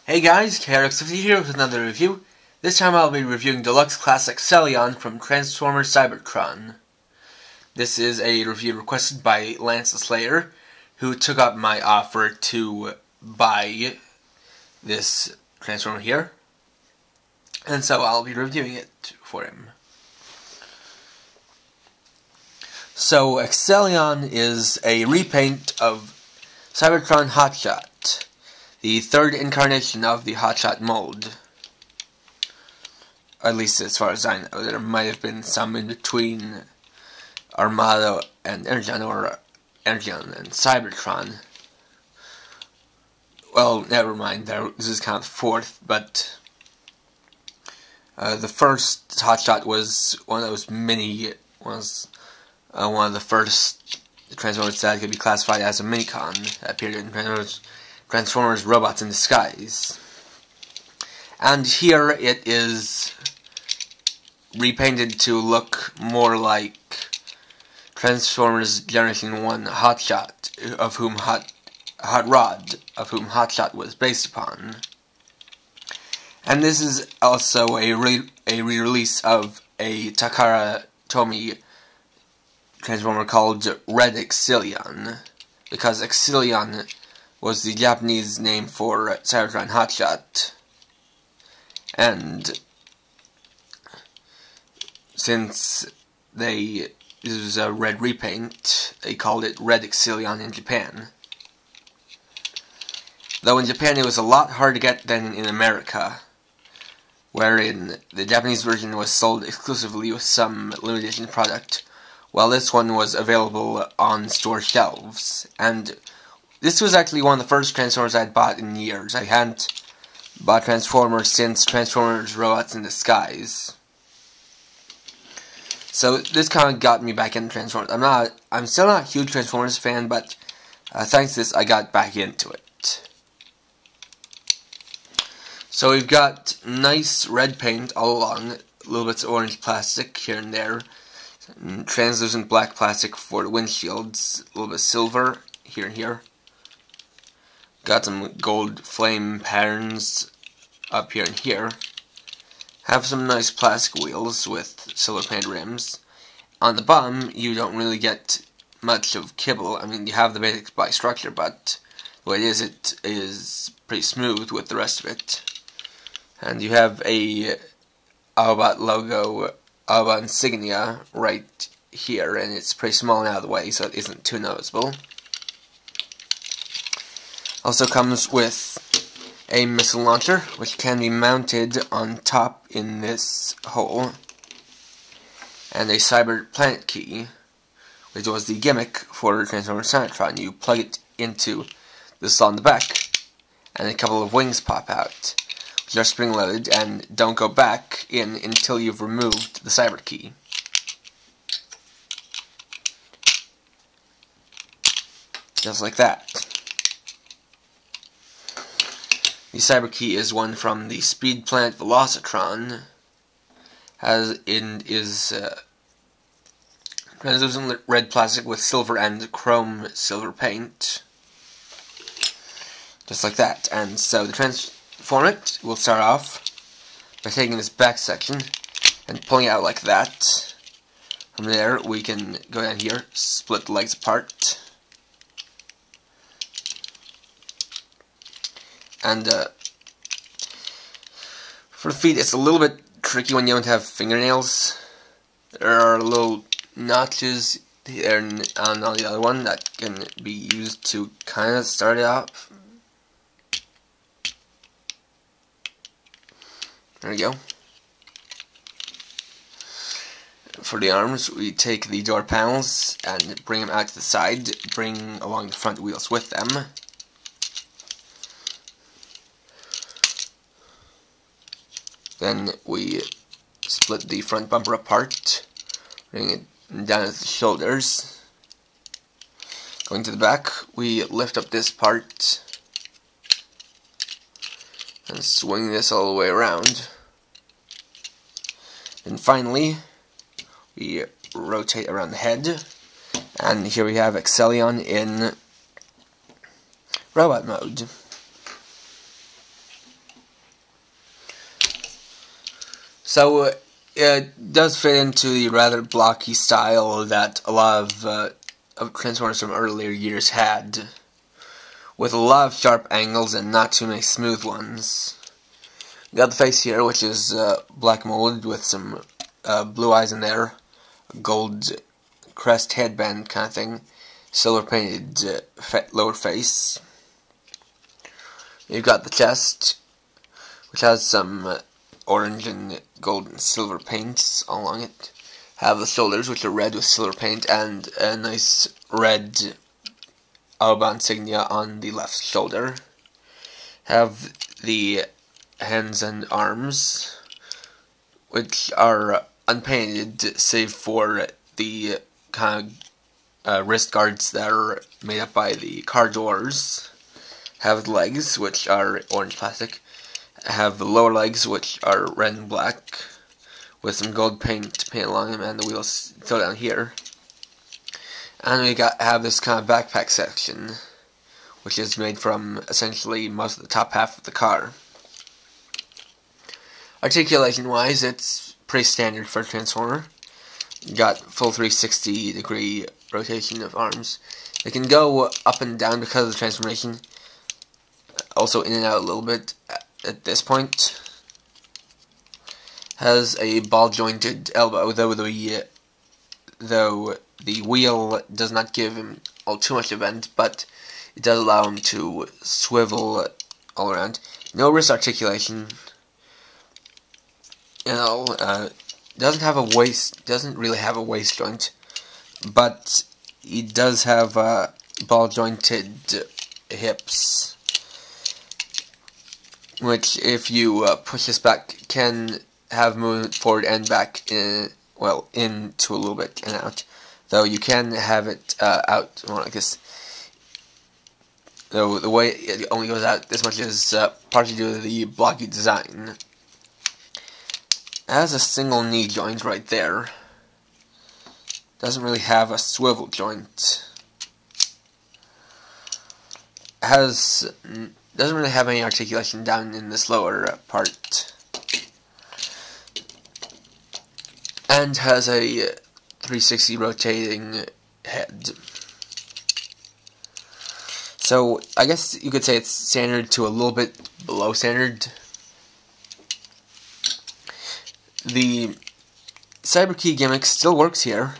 Hey guys, KRX50 here with another review. This time I'll be reviewing Deluxe Class Excellion from Transformers Cybertron. This is a review requested by Lance the Slayer, who took up my offer to buy this Transformer here. And so I'll be reviewing it for him. So Excellion is a repaint of Cybertron Hotshot, the third incarnation of the Hotshot mold. At least as far as I know. There might have been some in between Armada and Energon, or Energon and Cybertron. Well, never mind, this is kind of the fourth, but the first Hotshot was one of those one of the first Transformers that could be classified as a minicon that appeared in Transformers Robots in Disguise. And here it is repainted to look more like Transformers Generation 1 Hotshot, of whom Hot Rod, of whom Hotshot was based upon. And this is also a re-release of a Takara Tomy Transformer called Red Excellion, because Excellion was the Japanese name for Cybertron Hotshot, and since this was a red repaint, they called it Red Excellion in Japan. Though in Japan it was a lot harder to get than in America, wherein the Japanese version was sold exclusively with some limited edition product, while this one was available on store shelves. And this was actually one of the first Transformers I'd bought in years. I hadn't bought Transformers since Transformers Robots in Disguise. So this kind of got me back into Transformers. I'm still not a huge Transformers fan, but thanks to this I got back into it. So we've got nice red paint all along, little bits of orange plastic here and there, translucent black plastic for the windshields, a little bit of silver here and here. Got some gold flame patterns up here and here. Have some nice plastic wheels with silver paint rims. On the bottom, you don't really get much of kibble. I mean, you have the basic body structure, but the way it is pretty smooth with the rest of it. And you have a Autobot logo, Autobot insignia right here, and it's pretty small and out of the way, so it isn't too noticeable. Also comes with a missile launcher, which can be mounted on top in this hole, and a Cyber Planet key, which was the gimmick for Transformers Cybertron. You plug it into the slot on the back, and a couple of wings pop out, which are spring-loaded and don't go back in until you've removed the Cyber key. Just like that. The Cyber Key is one from the Speed Planet Velocitron. Is translucent red plastic with silver and chrome silver paint. Just like that. And so to transform it, we'll start off by taking this back section and pulling it out like that. From there, we can go down here, split the legs apart. And for the feet, it's a little bit tricky when you don't have fingernails. There are little notches here and on the other one that can be used to kind of start it off. There we go. For the arms, we take the door panels and bring them out to the side, bring along the front wheels with them. Then we split the front bumper apart, bring it down at the shoulders. Going to the back, we lift up this part and swing this all the way around. And finally, we rotate around the head, and here we have Excellion in robot mode. So it does fit into the rather blocky style that a lot of Transformers from earlier years had, with a lot of sharp angles and not too many smooth ones. You got the face here, which is black molded with some blue eyes in there, a gold crest headband kind of thing, silver painted lower face. You've got the chest, which has some orange and gold and silver paints all along it. Have the shoulders, which are red with silver paint, and a nice red Autobahn insignia on the left shoulder. Have the hands and arms, which are unpainted, save for the kind of wrist guards that are made up by the car doors. Have the legs, which are orange plastic. Have the lower legs, which are red and black, with some gold paint along them, and the wheels still down here. And we have this kind of backpack section, which is made from essentially most of the top half of the car. Articulation-wise, it's pretty standard for a Transformer. You got full 360-degree rotation of arms. They can go up and down because of the transformation. Also in and out a little bit at this point. Has a ball-jointed elbow, though the wheel does not give him too much of bend, but it does allow him to swivel all around. No wrist articulation. Doesn't have a waist. Doesn't really have a waist joint, but he does have ball-jointed hips, which, if you push this back, can have movement forward and back, into a little bit and out. Though you can have it out more like this. Though the way it only goes out this much is partly due to the blocky design. It has a single knee joint right there. Doesn't really have a swivel joint. Doesn't really have any articulation down in this lower part. And has a 360 rotating head. So I guess you could say it's standard to a little bit below standard. The cyber key gimmick still works here.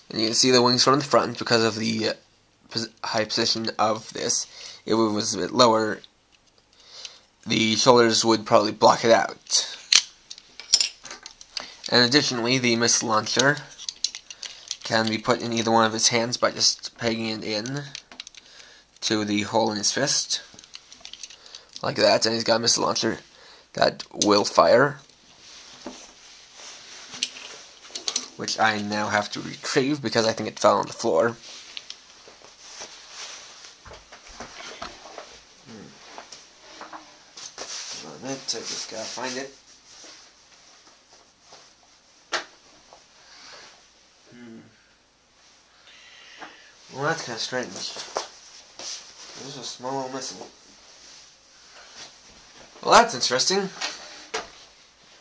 And you can see the wings from the front because of the high position of this. If it was a bit lower, the shoulders would probably block it out. And additionally, the missile launcher can be put in either one of his hands by just pegging it in to the hole in his fist, like that, and he's got a missile launcher that will fire, which I now have to retrieve because I think it fell on the floor. Hold on a minute, I just gotta find it. Well, that's kind of strange. This is a small little missile. Well, that's interesting. It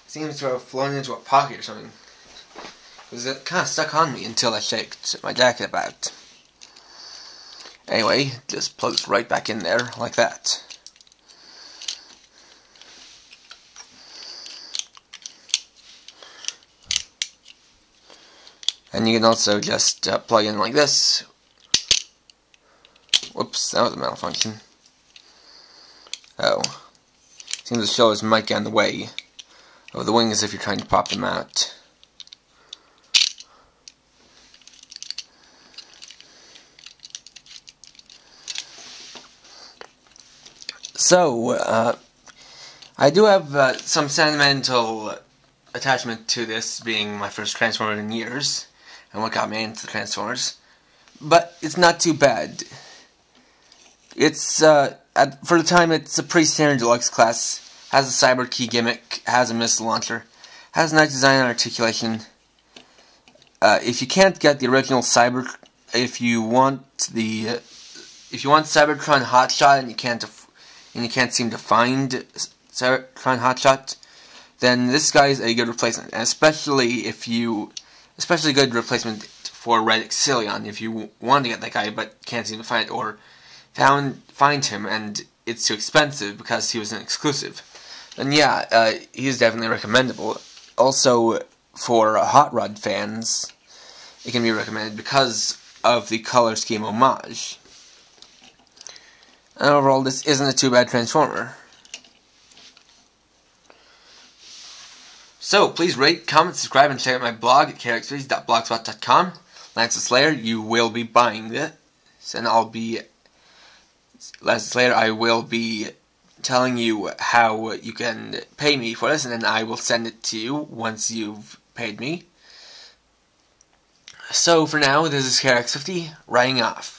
seems to have flown into a pocket or something. Because it kind of stuck on me until I shaked my jacket about. Anyway, just plugs right back in there, like that. And you can also just plug in like this. Whoops, that was a malfunction. Oh. Seems to show his mic on the way of the wings if you're trying to pop them out. So, I do have some sentimental attachment to this being my first Transformer in years, and what got me into the Transformers. But it's not too bad. It's, for the time, it's a pretty standard deluxe class. Has a cyber key gimmick, has a missile launcher, has a nice design and articulation. If you can't get the original if you want Cybertron Hotshot and you can't seem to find Cybertron Hotshot, then this guy's a good replacement, and especially good replacement for Red Excellion if you want to get that guy but can't seem to find it, or find him and it's too expensive because he was an exclusive. Then yeah, he's definitely recommendable. Also, for Hot Rod fans, it can be recommended because of the color scheme homage. And overall, this isn't a too bad Transformer. So, please rate, comment, subscribe, and check out my blog at krxvideos.blogspot.com. Lance the Slayer, you will be buying this, and Lance the Slayer, I will be telling you how you can pay me for this, and then I will send it to you once you've paid me. So, for now, this is KRX50, writing off.